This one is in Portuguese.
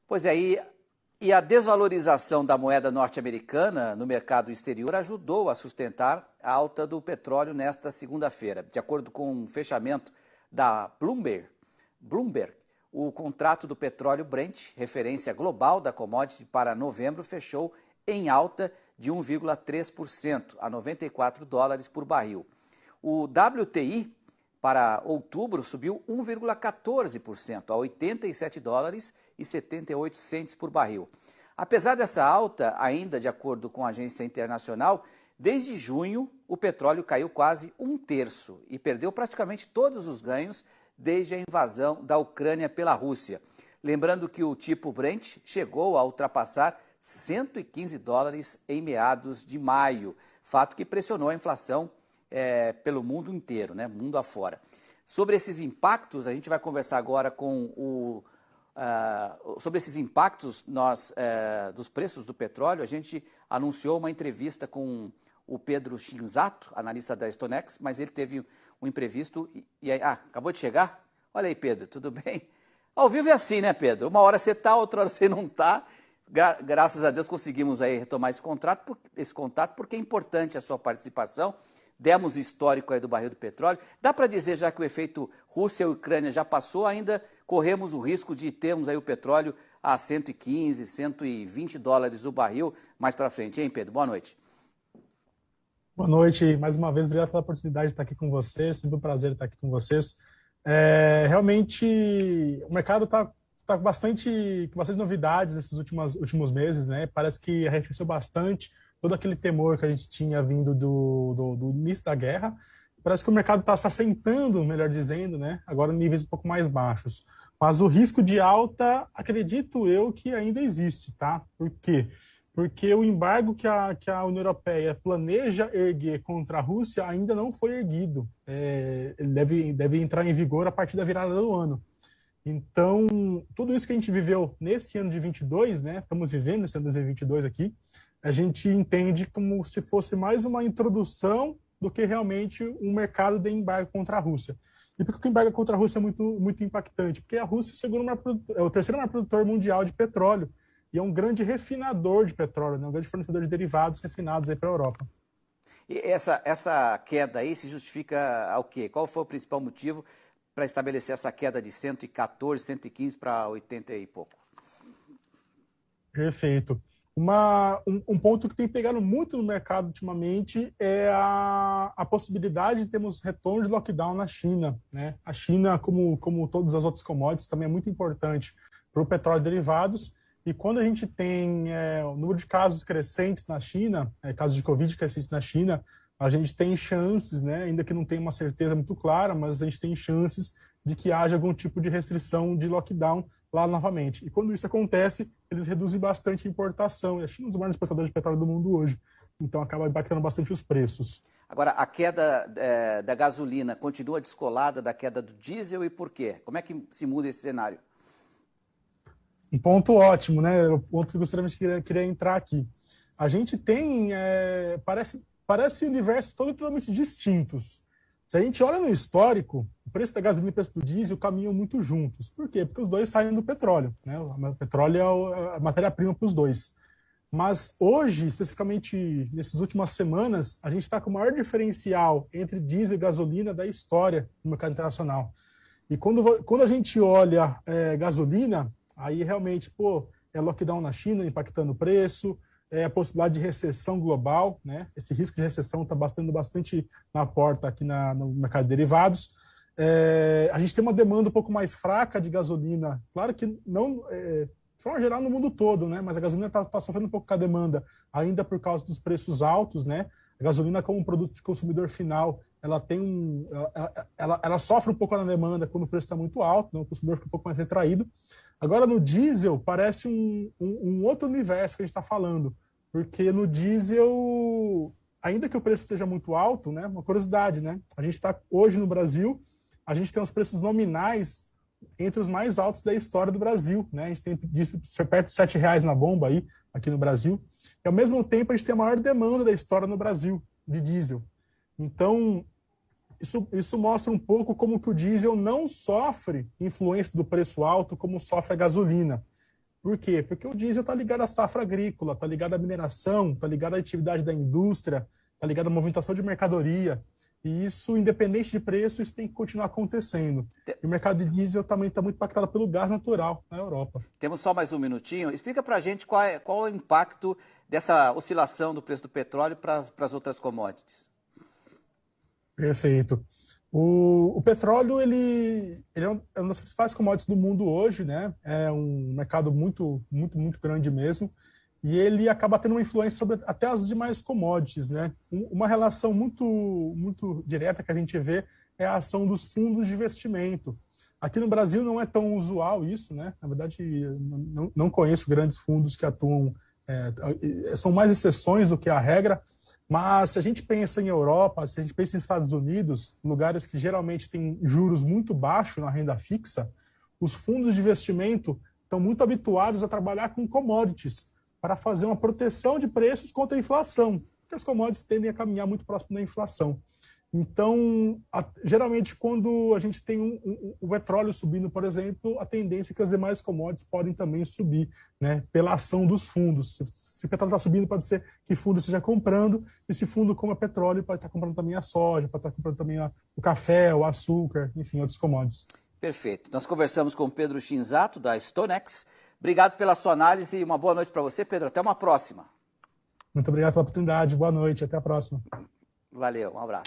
Pois é, e a desvalorização da moeda norte-americana no mercado exterior ajudou a sustentar a alta do petróleo nesta segunda-feira. De acordo com o fechamento da Bloomberg, o contrato do petróleo Brent, referência global da commodity para novembro, fechou em alta de 1,3% a 94 dólares por barril. O WTI para outubro subiu 1,14% a 87 dólares e 78 centes por barril. Apesar dessa alta, ainda de acordo com a agência internacional, desde junho o petróleo caiu quase um terço e perdeu praticamente todos os ganhos desde a invasão da Ucrânia pela Rússia. Lembrando que o tipo Brent chegou a ultrapassar 115 dólares em meados de maio, fato que pressionou a inflação pelo mundo inteiro, né, mundo afora. Sobre esses impactos, a gente vai conversar agora com sobre esses impactos dos preços do petróleo. A gente anunciou uma entrevista com o Pedro Shinzato, analista da StoneX, mas ele teve um imprevisto e aí, acabou de chegar? Olha aí, Pedro, tudo bem? Ao vivo é assim, né, Pedro? Uma hora você está, outra hora você não está. Graças a Deus conseguimos aí retomar esse contato, porque é importante a sua participação. Demos histórico aí do barril do petróleo. Dá para dizer, já que o efeito Rússia e Ucrânia já passou, ainda corremos o risco de termos aí o petróleo a 115, 120 dólares o barril mais para frente, hein, Pedro? Boa noite. Boa noite, mais uma vez, obrigado pela oportunidade de estar aqui com vocês, sempre um prazer estar aqui com vocês. Realmente, o mercado está com bastante novidades nesses últimos meses, né? Parece que arrefeceu bastante todo aquele temor que a gente tinha vindo do início da guerra. Parece que o mercado está se assentando, melhor dizendo, né? Agora em níveis um pouco mais baixos. Mas o risco de alta, acredito eu, que ainda existe, tá? Por quê? Porque o embargo que a União Europeia planeja erguer contra a Rússia ainda não foi erguido. Ele deve entrar em vigor a partir da virada do ano. Então, tudo isso que a gente viveu nesse ano de 22, né? Estamos vivendo esse ano de 2022 aqui, a gente entende como se fosse mais uma introdução do que realmente um mercado de embargo contra a Rússia. E por que o embargo contra a Rússia é muito impactante? Porque a Rússia é o terceiro maior produtor mundial de petróleo e é um grande refinador de petróleo, né? Um grande fornecedor de derivados refinados para a Europa. E essa queda aí se justifica ao quê? Qual foi o principal motivo para estabelecer essa queda de 114, 115 para 80 e pouco? Perfeito. Um ponto que tem pegado muito no mercado ultimamente é a possibilidade de termos retorno de lockdown na China, né? A China, como todas as outras commodities, também é muito importante para o petróleo e derivados. E quando a gente tem o número de casos crescentes na China, casos de Covid crescentes na China, a gente tem chances, né? Ainda que não tenha uma certeza muito clara, mas a gente tem chances de que haja algum tipo de restrição de lockdown lá novamente. E quando isso acontece, eles reduzem bastante a importação. E a China é um dos maiores exportadores de petróleo do mundo hoje. Então acaba impactando bastante os preços. Agora, a queda da gasolina continua descolada da queda do diesel e por quê? Como é que se muda esse cenário? Um ponto ótimo, né? O ponto que eu gostaria de queria entrar aqui. A gente tem, parece universos totalmente distintos. Se a gente olha no histórico, o preço da gasolina e o preço do diesel caminham muito juntos. Por quê? Porque os dois saem do petróleo, né? O petróleo é a matéria-prima para os dois. Mas hoje, especificamente nessas últimas semanas, a gente está com o maior diferencial entre diesel e gasolina da história no mercado internacional. E quando a gente olha gasolina, aí realmente, é lockdown na China impactando o preço, a possibilidade de recessão global, né? Esse risco de recessão está batendo bastante na porta aqui no mercado de derivados. A gente tem uma demanda um pouco mais fraca de gasolina, claro que não, de forma geral no mundo todo, né? Mas a gasolina está sofrendo um pouco com a demanda, ainda por causa dos preços altos, né? A gasolina como um produto de consumidor final, ela sofre um pouco na demanda quando o preço está muito alto, né? O consumidor fica um pouco mais retraído. Agora, no diesel, parece um outro universo que a gente está falando, porque no diesel, ainda que o preço esteja muito alto, né, uma curiosidade, né, a gente está hoje no Brasil, a gente tem os preços nominais entre os mais altos da história do Brasil, né, a gente tem perto de R$7 na bomba aí, aqui no Brasil, e ao mesmo tempo a gente tem a maior demanda da história no Brasil, de diesel. Então, isso mostra um pouco como que o diesel não sofre influência do preço alto como sofre a gasolina. Por quê? Porque o diesel está ligado à safra agrícola, está ligado à mineração, está ligado à atividade da indústria, está ligado à movimentação de mercadoria. E isso, independente de preço, isso tem que continuar acontecendo. E o mercado de diesel também está muito impactado pelo gás natural na Europa. Temos só mais um minutinho. Explica para a gente qual é o impacto dessa oscilação do preço do petróleo para as outras commodities. Perfeito. O petróleo ele é uma das principais commodities do mundo hoje, né? É um mercado muito grande mesmo. E ele acaba tendo uma influência sobre até as demais commodities, né? Uma relação muito direta que a gente vê é a ação dos fundos de investimento. Aqui no Brasil não é tão usual isso, né? Na verdade, não conheço grandes fundos que atuam, são mais exceções do que a regra, mas se a gente pensa em Europa, se a gente pensa em Estados Unidos, lugares que geralmente têm juros muito baixos na renda fixa, os fundos de investimento estão muito habituados a trabalhar com commodities, para fazer uma proteção de preços contra a inflação, porque as commodities tendem a caminhar muito próximo da inflação. Então, geralmente, quando a gente tem o petróleo subindo, por exemplo, a tendência é que as demais commodities podem também subir, né, pela ação dos fundos. Se o petróleo está subindo, pode ser que fundo esteja comprando, e se fundo como é petróleo, pode estar comprando também a soja, pode estar comprando também o café, o açúcar, enfim, outros commodities. Perfeito. Nós conversamos com o Pedro Shinzato, da StoneX. Obrigado pela sua análise e uma boa noite para você, Pedro. Até uma próxima. Muito obrigado pela oportunidade. Boa noite. Até a próxima. Valeu. Um abraço.